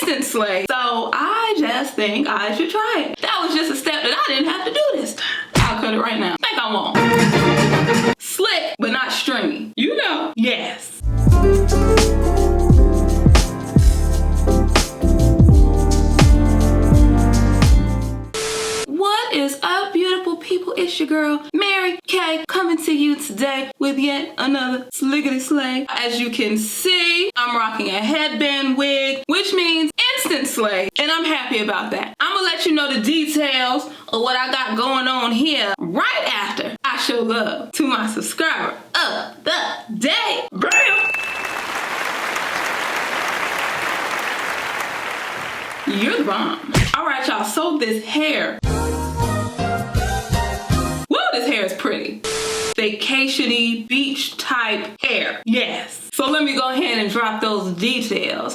instant slay. So I just think I should try it. That was just a step that I didn't have to do this time. I'll cut it right now. I think I won't. Slick, but not stringy. You know, yes. What is up, beautiful people? It's your girl, MaryK, coming to you today with yet another slickety slay. As you can see, I'm rocking a headband wig, which means instant slay, and I'm happy about that. I'm gonna let you know the details of what I got going on here right after I show love to my subscriber of the day. Bam! You're the bomb. All right, y'all, so this hair, this hair is pretty. Vacation-y, beach type hair. Yes. So let me go ahead and drop those details.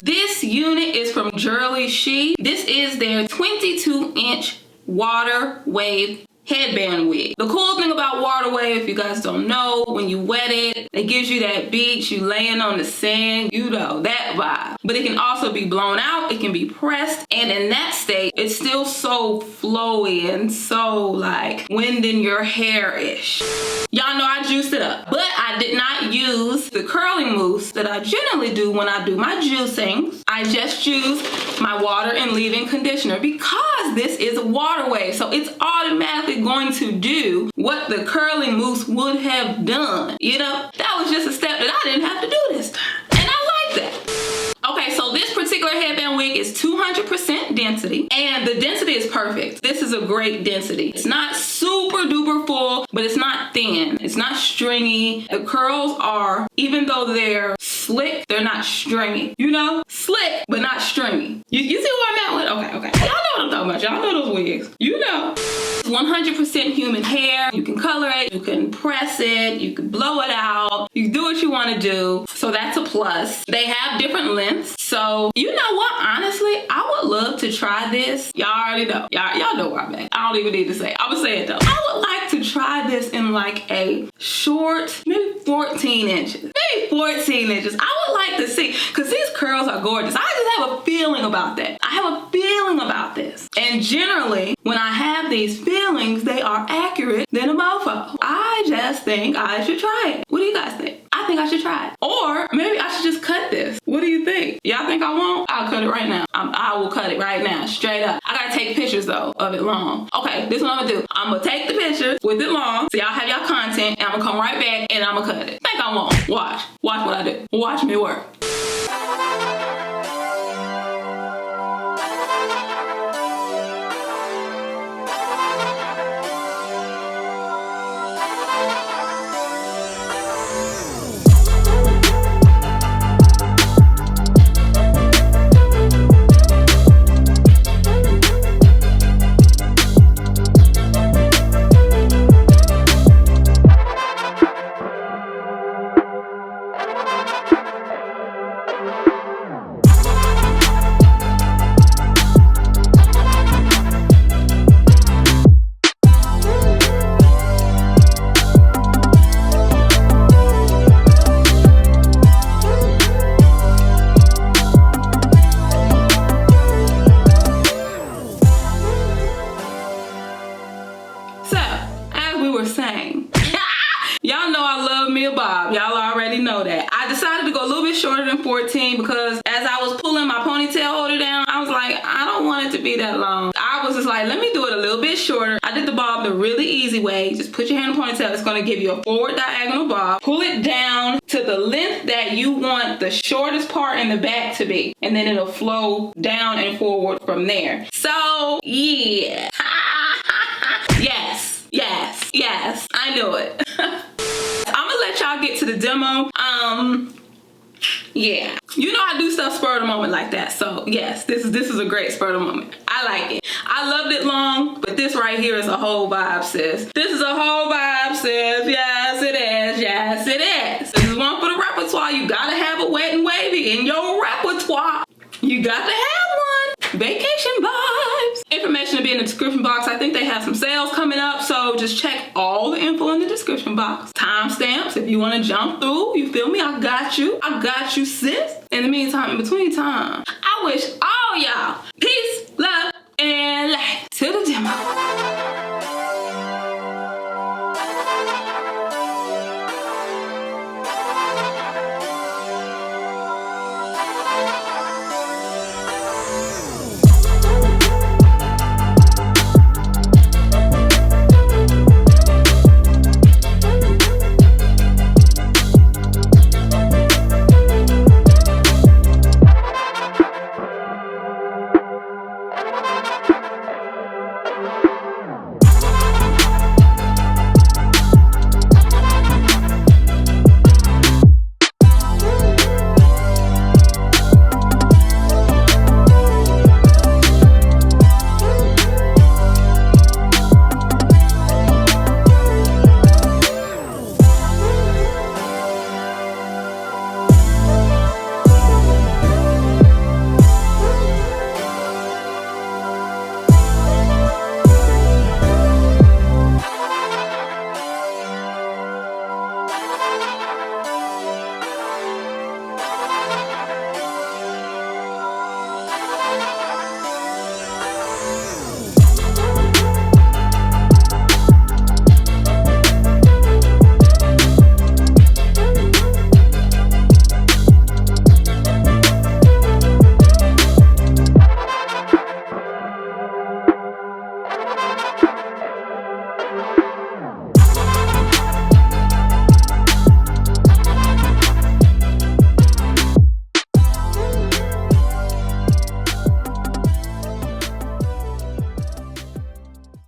This unit is from Jurllyshe. This is their 22-inch water wave headband wig. The cool thing about water wave, if you guys don't know, when you wet it, it gives you that beach, you laying on the sand, you know, that vibe. But it can also be blown out, it can be pressed, and in that state, it's still so flowy and so like wind in your hair-ish. Y'all know I juiced it up, but I did not use the curling mousse that I generally do when I do my juicing. I just used my water and leave-in conditioner because this is a water wave, so it's automatically going to do what the curling mousse would have done. You know, that was just a step that I didn't have to do this time, and I like that. Okay, so this particular headband wig is 200% density, and the density is perfect. This is a great density. It's not super duper full, but it's not thin. It's not stringy. The curls are, even though they're slick, they're not stringy. You know? Slick, but not stringy. You see what I'm at with? Okay. Y'all know what I'm talking about. Y'all know those wigs. You know. 100% human hair. You can color it, you can press it, you can blow it out, you can do what you want to do. So that's a plus. They have different lengths. So you know what? Honestly, I would love to try this. Y'all already know. Y'all know where I'm at. I don't even need to say it. I'm gonna say it though. I would like to try this in like a short, maybe 14 inches. Maybe 14 inches. I would like to see, because these curls are gorgeous. I just have a feeling about that. I have a feeling about this. And generally, when I have these feelings, they are accurate than a mofo. I just think I should try it. What do you guys think? I think I should try it. Or maybe I should just cut this. What do you think? Y'all think I won't? I'll cut it right now. I will cut it right now, straight up. I gotta take pictures though of it long. Okay, this is what I'm gonna do. I'm gonna take the pictures with it long, so y'all have y'all content, and I'm gonna come right back and I'm gonna cut it. Think I won't. Watch what I do. Watch me work. Y'all know I love me a bob. Y'all already know that. I decided to go a little bit shorter than 14 because as I was pulling my ponytail holder down, I was like, I don't want it to be that long. I was just like, let me do it a little bit shorter. I did the bob the really easy way. Just put your hand in the ponytail. It's going to give you a forward diagonal bob. Pull it down to the length that you want the shortest part in the back to be. And then it'll flow down and forward from there. So, yeah. Yes, I knew it. I'm gonna let y'all get to the demo. Yeah, you know I do stuff spur of the moment like that. So yes, this is a great spur of the moment. I like it. I loved it long, but this right here is a whole vibe, sis. This is a whole vibe, sis. Yes, it is. Yes, it is. This is one for the repertoire. You gotta have a wet and wavy in your repertoire. You got to have one. Vacation vibes. Information will be in the description box. I think they have some sales coming up, so just check all the info in the description box. Timestamps if If you want to jump through, you feel me? I got you. I got you, sis. In the meantime, in between time, I wish